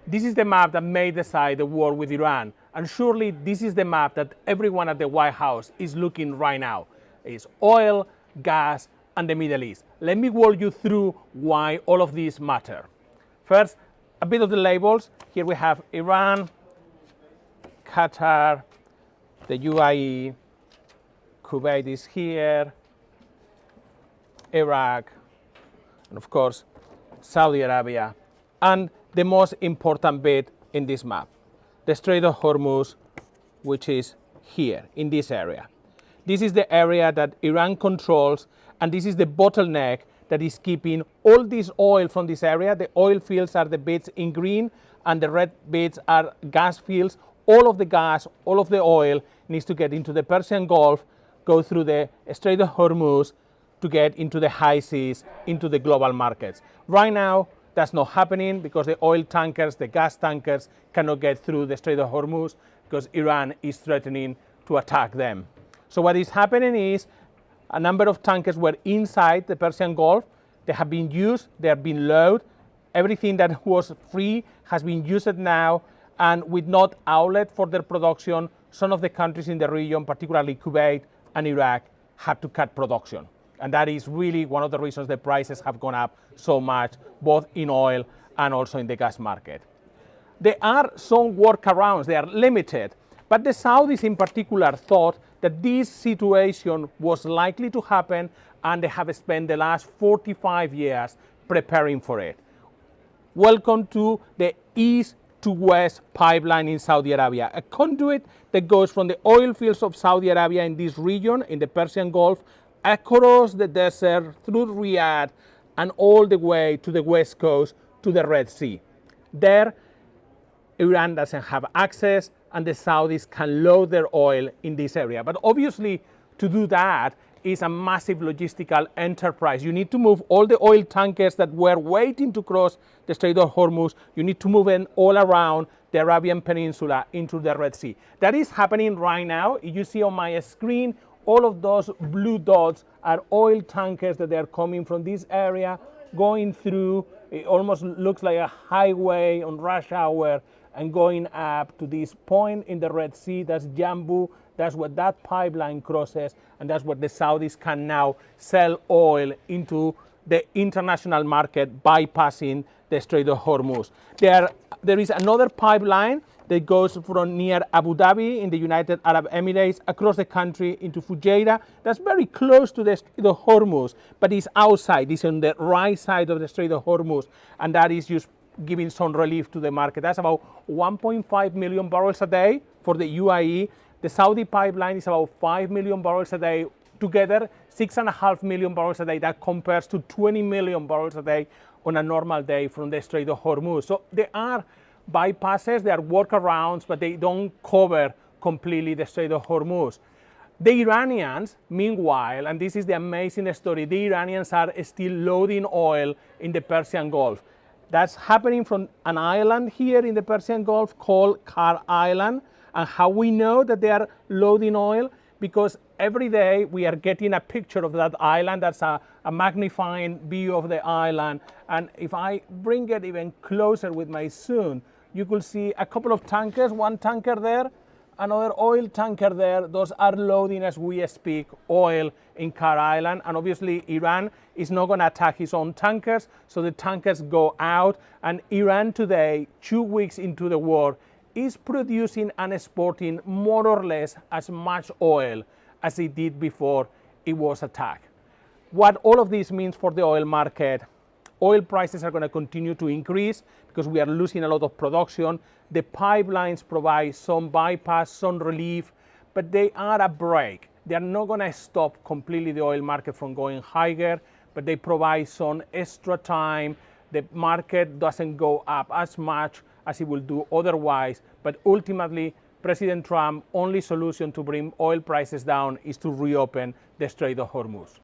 This is the map that may decide the war with Iran. And surely this is the map that everyone at the White House is looking right now. It's oil, gas, and the Middle East. Let me walk you through why all of these matter. First, a bit of the labels. Here we have Iran, Qatar, the UAE, Kuwait is here, Iraq, and of course, Saudi Arabia, and the most important bit in this map, the Strait of Hormuz, which is here in this area. This is the area that Iran controls, and this is the bottleneck that is keeping all this oil from this area. The oil fields are the bits in green, and the red bits are gas fields. All of the gas, all of the oil needs to get into the Persian Gulf, go through the Strait of Hormuz to get into the high seas, into the global markets. Right now, that's not happening because the oil tankers, the gas tankers cannot get through the Strait of Hormuz because Iran is threatening to attack them. So what is happening is a number of tankers were inside the Persian Gulf. They have been used, they have been loaded. Everything that was free has been used now, and with no outlet for their production, some of the countries in the region, particularly Kuwait and Iraq, had to cut production. And that is really one of the reasons the prices have gone up so much, both in oil and also in the gas market. There are some workarounds, they are limited, but the Saudis in particular thought that this situation was likely to happen, and they have spent the last 45 years preparing for it. Welcome to the East to West pipeline in Saudi Arabia, a conduit that goes from the oil fields of Saudi Arabia in this region, in the Persian Gulf, across the desert, through Riyadh, and all the way to the west coast, to the Red Sea. There, Iran doesn't have access, and the Saudis can load their oil in this area. But obviously, to do that is a massive logistical enterprise. You need to move all the oil tankers that were waiting to cross the Strait of Hormuz. You need to move them all around the Arabian Peninsula into the Red Sea. That is happening right now. You see on my screen, all of those blue dots are oil tankers that are coming from this area, going through. It almost looks like a highway on rush hour, and going up to this point in the Red Sea. That's Jambu. That's what that pipeline crosses, and that's what the Saudis can now sell oil into the international market, bypassing the Strait of Hormuz. There is another pipeline that goes from near Abu Dhabi in the United Arab Emirates across the country into Fujairah. That's very close to the Strait of Hormuz, but it's outside. It's on the right side of the Strait of Hormuz, and that is just giving some relief to the market. That's about 1.5 million barrels a day for the UAE. The Saudi pipeline is about 5 million barrels a day. Together, 6.5 million barrels a day. That compares to 20 million barrels a day on a normal day from the Strait of Hormuz. So there are bypasses, there are workarounds, but they don't cover completely the Strait of Hormuz. The Iranians, meanwhile, and this is the amazing story, the Iranians are still loading oil in the Persian Gulf. That's happening from an island here in the Persian Gulf called Kar Island. And how we know that they are loading oil? Because every day we are getting a picture of that island. That's a magnifying view of the island. And if I bring it even closer with my zoom, you could see a couple of tankers, one tanker there, another oil tanker there. Those are loading as we speak oil in Kar Island. And obviously Iran is not going to attack his own tankers, so the tankers go out. And Iran today, 2 weeks into the war, is producing and exporting more or less as much oil as it did before it was attacked. What all of this means for the oil market: oil prices are going to continue to increase because we are losing a lot of production. The pipelines provide some bypass, some relief, but they are a brake. They are not going to stop completely the oil market from going higher, but they provide some extra time. The market doesn't go up as much as it will do otherwise, but ultimately President Trump's only solution to bring oil prices down is to reopen the Strait of Hormuz.